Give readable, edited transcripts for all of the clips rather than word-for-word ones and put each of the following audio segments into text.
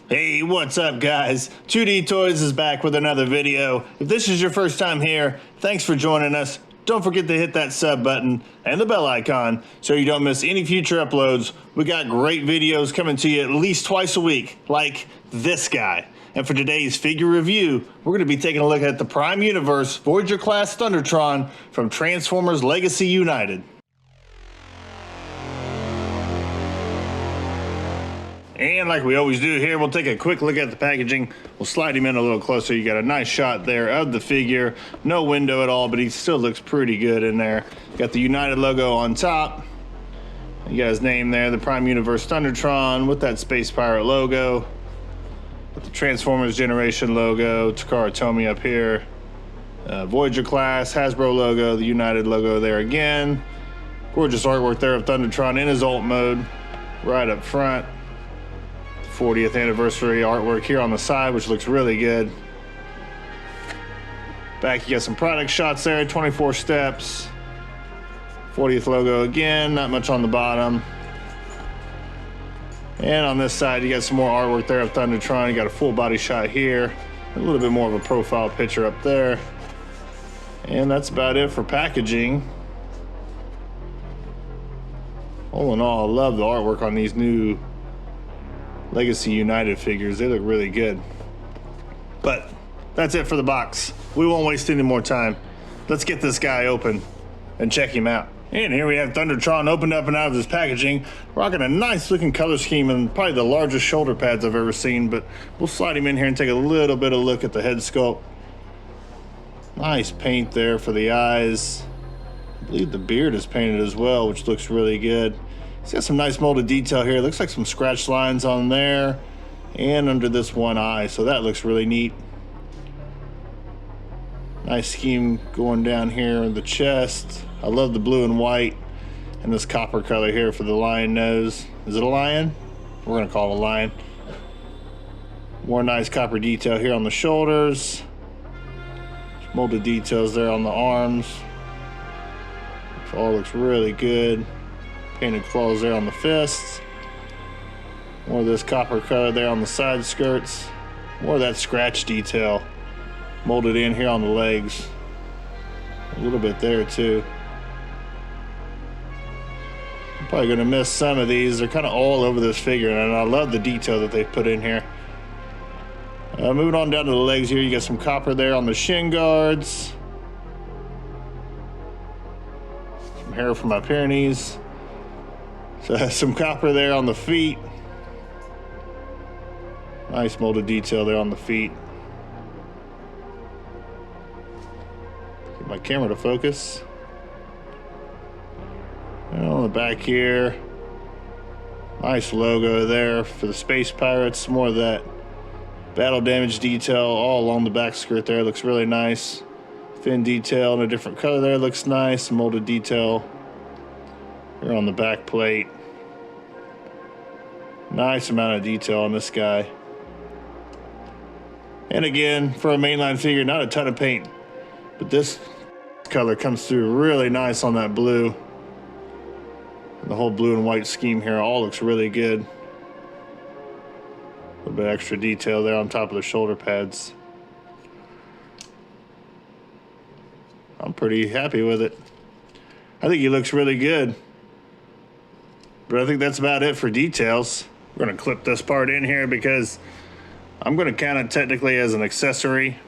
Hey, what's up guys? 2D Toys is back with another video. If this is your first time here, thanks for joining us. Don't forget to hit that sub button and the bell icon so you don't miss any future uploads. We got great videos coming to you at least twice a week, like this guy. And for today's figure review, we're going to be taking a look at the Prime Universe Voyager class Thundertron from Transformers Legacy United. And like we always do here, we'll take a quick look at the packaging. We'll slide him in a little closer. You got a nice shot there of the figure. No window at all, but he still looks pretty good in there. Got the United logo on top. You got his name there, the Prime Universe Thundertron with that Space Pirate logo. With the Transformers Generation logo, Takara Tomy up here. Voyager class, Hasbro logo, the United logo there again. Gorgeous artwork there of Thundertron in his ult mode, right up front. 40th anniversary artwork here on the side, which looks really good. Back, you got some product shots there, 24 steps. 40th logo again, not much on the bottom. And on this side, you got some more artwork there of Thundertron. You got a full body shot here, a little bit more of a profile picture up there. And that's about it for packaging. All in all, I love the artwork on these new Legacy United figures. They look really good. But that's it for the box. We won't waste any more time. Let's get this guy open and check him out. And here we have Thundertron opened up and out of his packaging, rocking a nice looking color scheme and probably the largest shoulder pads I've ever seen. But we'll slide him in here and take a little bit of a look at the head sculpt. Nice paint there for the eyes. I believe the beard is painted as well, which looks really good. He's got some nice molded detail here. It looks like some scratch lines on there and under this one eye, so that looks really neat. Nice scheme going down here in the chest. I love the blue and white and this copper color here for the lion nose. Is it a lion? We're gonna call it a lion. More nice copper detail here on the shoulders. Molded details there on the arms. Which all looks really good. Painted claws there on the fists. More of this copper color there on the side skirts. More of that scratch detail molded in here on the legs. A little bit there too. I'm probably gonna miss some of these. They're kind of all over this figure and I love the detail that they've put in here. Moving on down to the legs here, you got some copper there on the shin guards. Some hair from my Pyrenees. So some copper there on the feet. Nice molded detail there on the feet. Get my camera to focus. And on the back here, nice logo there for the Space Pirates. More of that battle damage detail all along the back skirt there. Looks really nice. Fin detail in a different color there looks nice. Molded detail here on the back plate. Nice amount of detail on this guy. And again, for a mainline figure, not a ton of paint, but this color comes through really nice on that blue. And the whole blue and white scheme here all looks really good. A little bit extra detail there on top of the shoulder pads. I'm pretty happy with it. I think he looks really good. But I think that's about it for details. We're gonna clip this part in here because I'm gonna count it technically as an accessory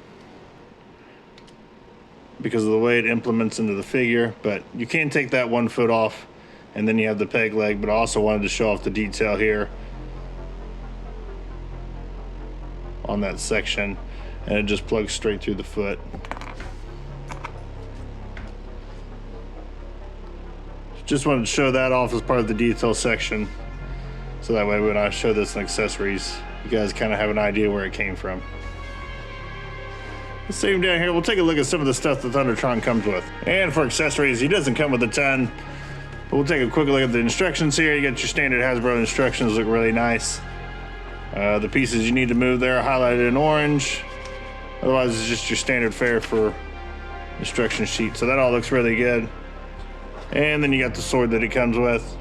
because of the way it implements into the figure, but you can take that 1 foot off and then you have the peg leg, but I also wanted to show off the detail here on that section, and it just plugs straight through the foot. Just wanted to show that off as part of the detail section, so that way when I show this in accessories, you guys kind of have an idea where it came from. Let's see him down here. We'll take a look at some of the stuff that Thundertron comes with. And for accessories, he doesn't come with a ton, but we'll take a quick look at the instructions here. You got your standard Hasbro instructions, look really nice. The pieces you need to move there are highlighted in orange. Otherwise, it's just your standard fare for instruction sheet. So that all looks really good. And then you got the sword that it comes with.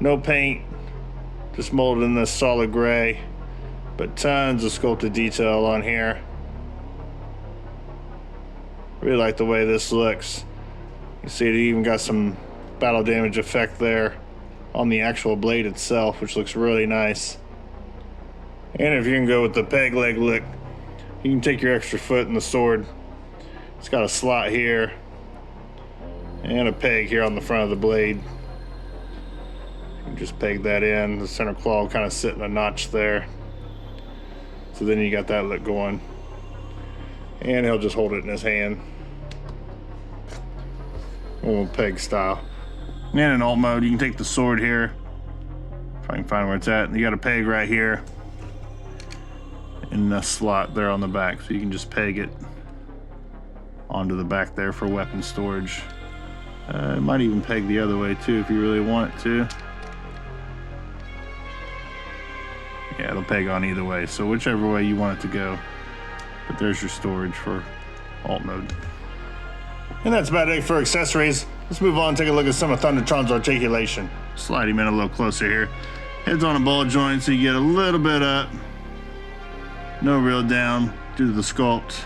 No paint, just molded in this solid gray. But tons of sculpted detail on here. Really like the way this looks. You see it even got some battle damage effect there on the actual blade itself, which looks really nice. And if you can go with the peg leg look, you can take your extra foot in the sword. It's got a slot here and a peg here on the front of the blade. You can just peg that in. The center claw will kind of sit in a notch there. So then you got that look going. And he'll just hold it in his hand. A little peg style. And in alt mode, you can take the sword here. If I can find where it's at. You got a peg right here. In the slot there on the back. So you can just peg it onto the back there for weapon storage. It might even peg the other way too if you really want it to. Yeah, it'll peg on either way. So whichever way you want it to go. But there's your storage for alt mode. And that's about it for accessories. Let's move on and take a look at some of Thundertron's articulation. Slide him in a little closer here. Head's on a ball joint so you get a little bit up. No real down due to the sculpt.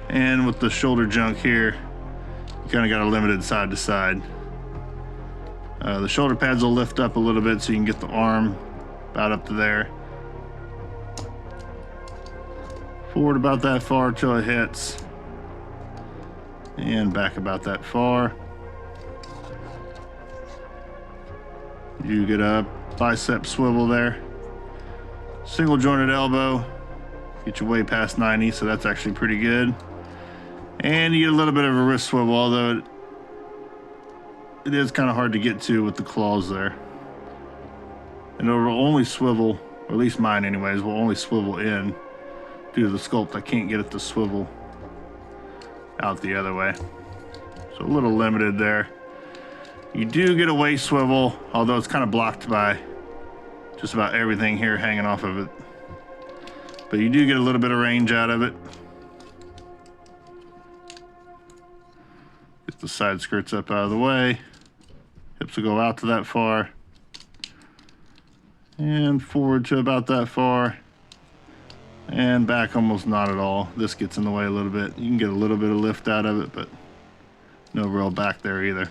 And with the shoulder junk here, you kind of got a limited side to side. The shoulder pads will lift up a little bit so you can get the arm about up to there. Forward about that far till it hits. And back about that far. You get a bicep swivel there. Single jointed elbow. Get you way past 90, so that's actually pretty good. And you get a little bit of a wrist swivel, although it is kind of hard to get to with the claws there. And it will only swivel, or at least mine anyways, will only swivel in due to the sculpt. I can't get it to swivel out the other way. So a little limited there. You do get a waist swivel, although it's kind of blocked by just about everything here hanging off of it. But you do get a little bit of range out of it. Get the side skirts up out of the way. Hips will go out to that far. And forward to about that far. And back almost not at all. This gets in the way a little bit. You can get a little bit of lift out of it, but no real back there either.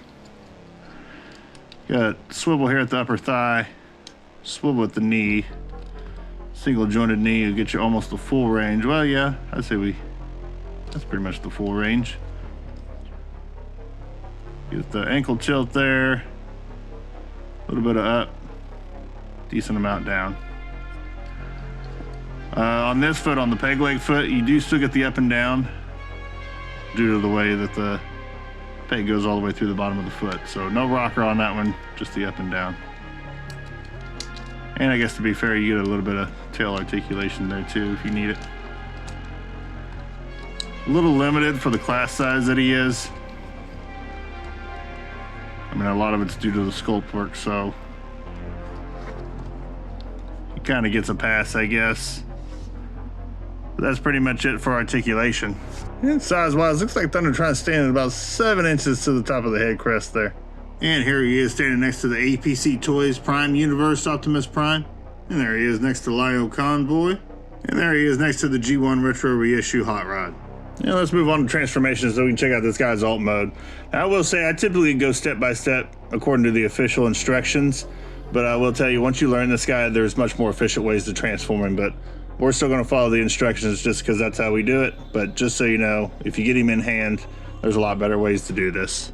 Got swivel here at the upper thigh. Swivel at the knee. Single jointed knee will get you almost the full range. Well, yeah, I'd say that's pretty much the full range. Get the ankle tilt there. A little bit of up. Decent amount down. On this foot, on the peg leg foot, you do still get the up and down due to the way that the peg goes all the way through the bottom of the foot. So no rocker on that one, just the up and down. And I guess to be fair, you get a little bit of tail articulation there too if you need it. A little limited for the class size that he is. I mean, a lot of it's due to the sculpt work, so he kind of gets a pass, I guess. But that's pretty much it for articulation. And size-wise, looks like Thundertron's standing about 7 inches to the top of the head crest there. And here he is standing next to the APC Toys Prime Universe Optimus Prime. And there he is next to Lio Convoy. And there he is next to the G1 Retro Reissue Hot Rod. Now let's move on to transformations so we can check out this guy's alt mode. Now, I will say I typically go step by step according to the official instructions. But I will tell you, once you learn this guy, there's much more efficient ways to transform him. But we're still going to follow the instructions just because that's how we do it. But just so you know, if you get him in hand, there's a lot better ways to do this.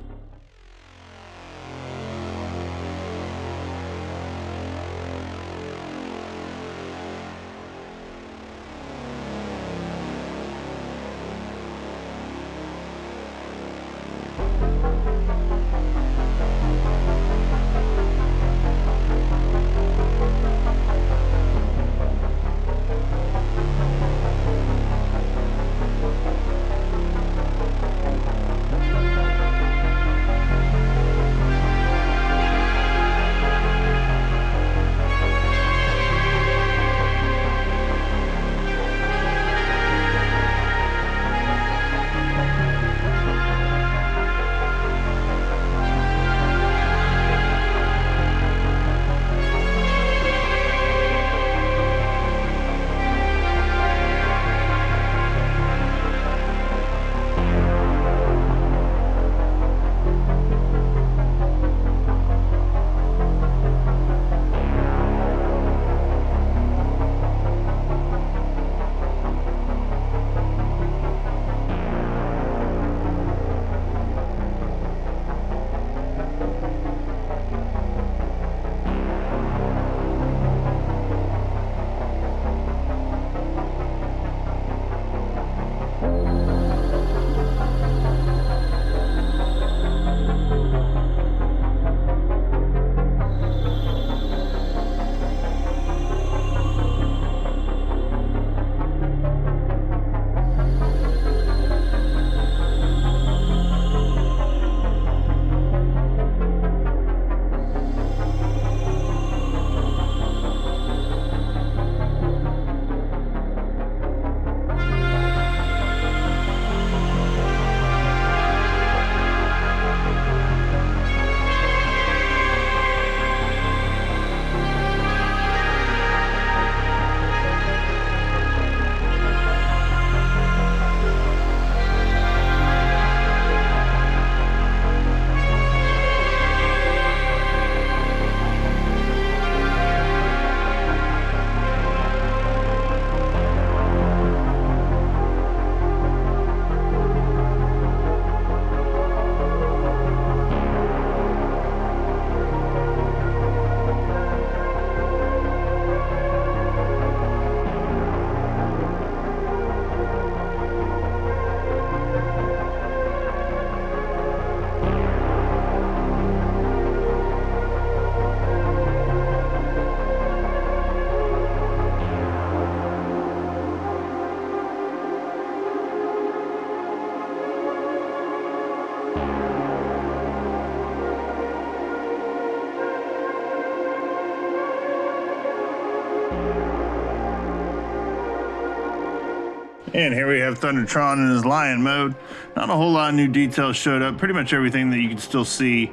And here we have Thundertron in his lion mode. Not a whole lot of new details showed up. Pretty much everything that you can still see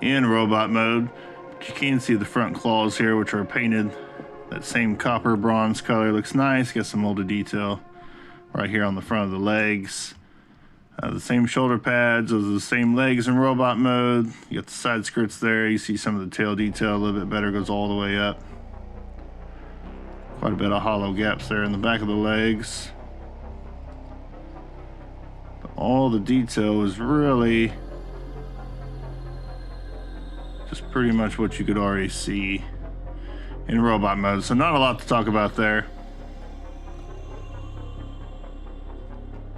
in robot mode. But you can see the front claws here, which are painted that same copper bronze color. Looks nice. Got some molded detail right here on the front of the legs. The same shoulder pads, those are the same legs in robot mode. You got the side skirts there. You see some of the tail detail a little bit better, goes all the way up. Quite a bit of hollow gaps there in the back of the legs. All the detail is really just pretty much what you could already see in robot mode, so not a lot to talk about there.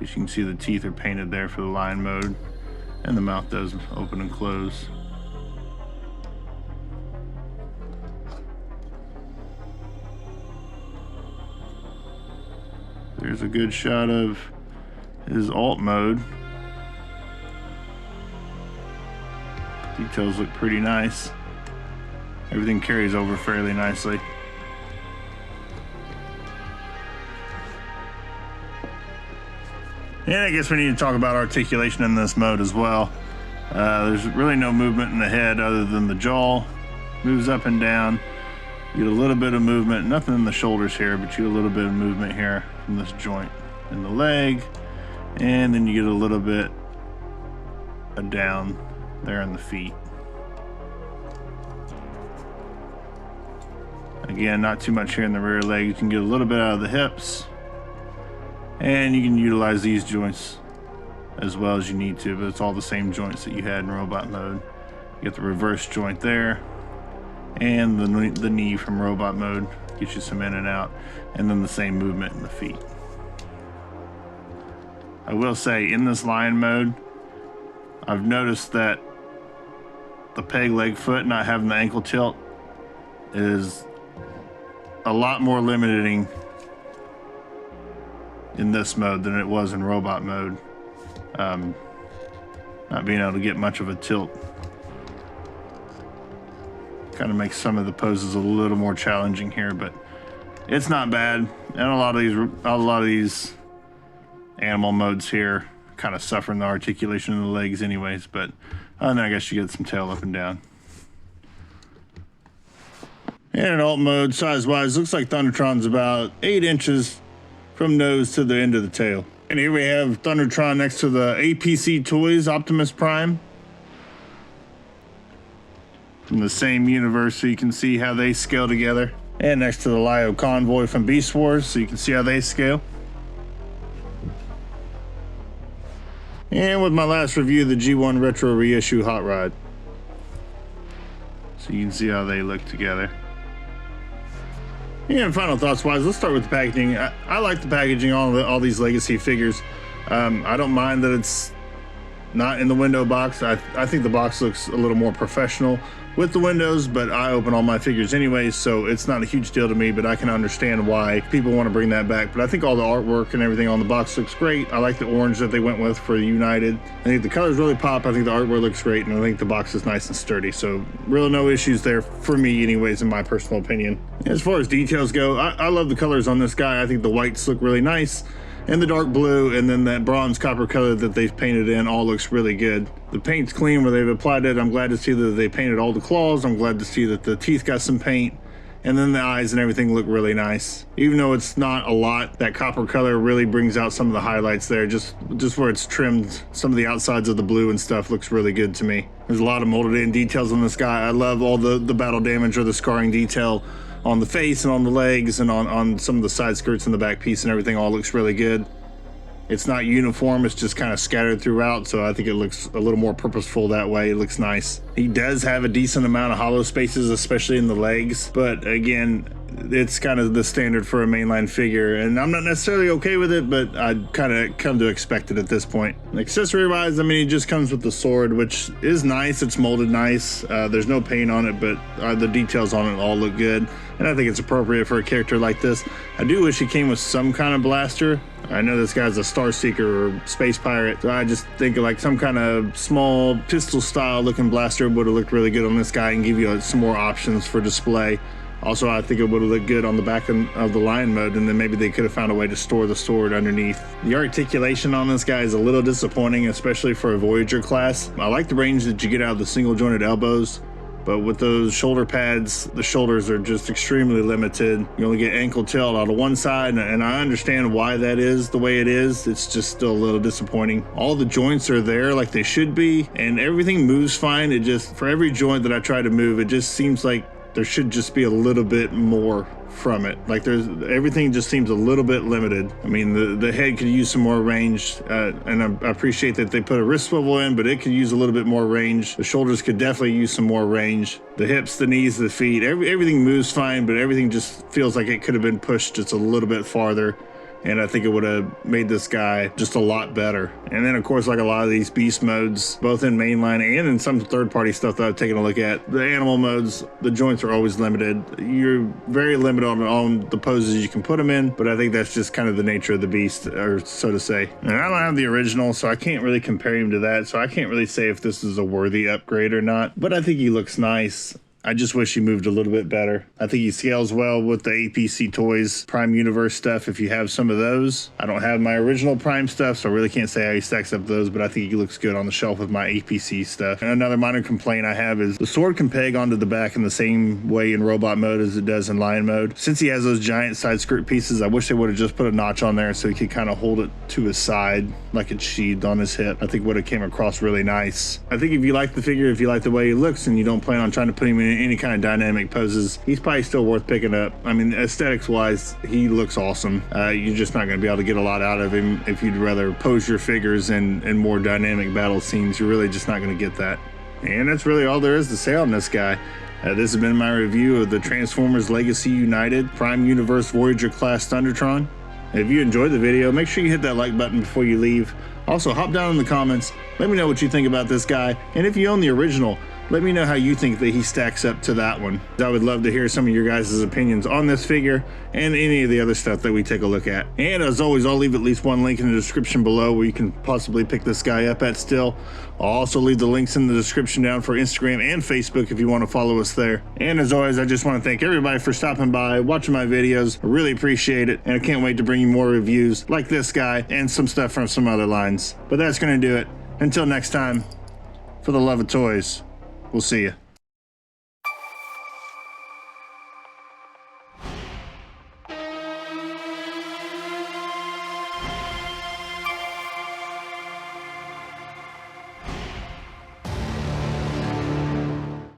As you can see, the teeth are painted there for the lion mode, and the mouth does open and close. There's a good shot of his alt mode. Details look pretty nice. Everything carries over fairly nicely. And I guess we need to talk about articulation in this mode as well. There's really no movement in the head other than the jaw moves up and down. You get a little bit of movement, nothing in the shoulders here, but you get a little bit of movement here from this joint in the leg. And then you get a little bit down there in the feet. Again, not too much here in the rear leg. You can get a little bit out of the hips. And you can utilize these joints as well as you need to, but it's all the same joints that you had in robot mode. You get the reverse joint there, and the knee from robot mode gets you some in and out, and then the same movement in the feet. I will say, in this lion mode, I've noticed that the peg leg foot not having the ankle tilt is a lot more limiting in this mode than it was in robot mode. Not being able to get much of a tilt kind of makes some of the poses a little more challenging here, but it's not bad. And a lot of these animal modes here kind of suffering the articulation of the legs anyways, but then I guess you get some tail up and down. And in alt mode, size-wise, looks like Thundertron's about 8 inches from nose to the end of the tail. And here we have Thundertron next to the APC Toys Optimus Prime. From the same universe, so you can see how they scale together. And next to the Lio Convoy from Beast Wars, so you can see how they scale. And with my last review, the G1 Retro Reissue Hot Rod. So you can see how they look together. And final thoughts wise, let's start with the packaging. I like the packaging on all these Legacy figures. I don't mind that it's not in the window box. I think the box looks a little more professional with the windows, but I open all my figures anyways, so it's not a huge deal to me, but I can understand why people want to bring that back. But I think all the artwork and everything on the box looks great. I like the orange that they went with for the United. I think the colors really pop. I think the artwork looks great, and I think the box is nice and sturdy. So really no issues there for me anyways, in my personal opinion. As far as details go, I love the colors on this guy. I think the whites look really nice, and the dark blue, and then that bronze copper color that they've painted in all looks really good. The paint's clean where they've applied it. I'm glad to see that they painted all the claws. I'm glad to see that the teeth got some paint, and then the eyes and everything look really nice. Even though it's not a lot, that copper color really brings out some of the highlights there. Just where it's trimmed, some of the outsides of the blue and stuff looks really good to me. There's a lot of molded in details on this guy. I love all the battle damage or the scarring detail on the face and on the legs and on some of the side skirts and the back piece and everything all looks really good. It's not uniform, it's just kind of scattered throughout, so I think it looks a little more purposeful that way. It looks nice. He does have a decent amount of hollow spaces, especially in the legs, but again, it's kind of the standard for a mainline figure, and I'm not necessarily okay with it, but I'd kind of come to expect it at this point. Accessory wise, I mean, it just comes with the sword, which is nice. It's molded nice. There's no paint on it, but the details on it all look good, and I think it's appropriate for a character like this. I do wish he came with some kind of blaster. I know this guy's a Star Seeker or Space Pirate, so I just think like some kind of small pistol style looking blaster would have looked really good on this guy and give you some more options for display. Also, I think it would have looked good on the back of the Lion mode, and then maybe they could have found a way to store the sword underneath. The articulation on this guy is a little disappointing, especially for a Voyager class. I like the range that you get out of the single jointed elbows, but with those shoulder pads, the shoulders are just extremely limited. You only get ankle tilt out of one side, and I understand why that is the way it is. It's just still a little disappointing. All the joints are there like they should be, and everything moves fine. It just, for every joint that I try to move, it just seems like there should just be a little bit more from it. Like everything just seems a little bit limited. I mean, the head could use some more range, and I appreciate that they put a wrist swivel in, but it could use a little bit more range. The shoulders could definitely use some more range. The hips, the knees, the feet, everything moves fine, but everything just feels like it could have been pushed just a little bit farther. And I think it would have made this guy just a lot better. And then, of course, like a lot of these beast modes, both in mainline and in some third-party stuff that I've taken a look at, the animal modes, the joints are always limited. You're very limited on the poses you can put them in, but I think that's just kind of the nature of the beast, or so to say. And I don't have the original, so I can't really compare him to that, so I can't really say if this is a worthy upgrade or not, but I think he looks nice. I just wish he moved a little bit better. I think he scales well with the APC Toys Prime Universe stuff if you have some of those. I don't have my original Prime stuff, so I really can't say how he stacks up those, but I think he looks good on the shelf with my APC stuff. And another minor complaint I have is the sword can peg onto the back in the same way in robot mode as it does in Lion mode. Since he has those giant side skirt pieces, I wish they would have just put a notch on there so he could kind of hold it to his side like it's sheathed on his hip. I think would have came across really nice. I think if you like the figure, if you like the way he looks, and you don't plan on trying to put him in any kind of dynamic poses, he's probably still worth picking up. I mean, aesthetics wise, he looks awesome. You're just not going to be able to get a lot out of him if you'd rather pose your figures in more dynamic battle scenes. You're really just not going to get that. And that's really all there is to say on this guy. This has been my review of the Transformers Legacy United Prime Universe Voyager class Thundertron. If you enjoyed the video, make sure you hit that like button before you leave. Also, hop down in the comments, let me know what you think about this guy, and if you own the original, let me know how you think that he stacks up to that one. I would love to hear some of your guys' opinions on this figure and any of the other stuff that we take a look at. And as always, I'll leave at least one link in the description below where you can possibly pick this guy up at still. I'll also leave the links in the description down for Instagram and Facebook if you want to follow us there. And as always, I just want to thank everybody for stopping by, watching my videos. I really appreciate it, and I can't wait to bring you more reviews like this guy and some stuff from some other lines. But that's going to do it. Until next time, for the love of toys, we'll see you.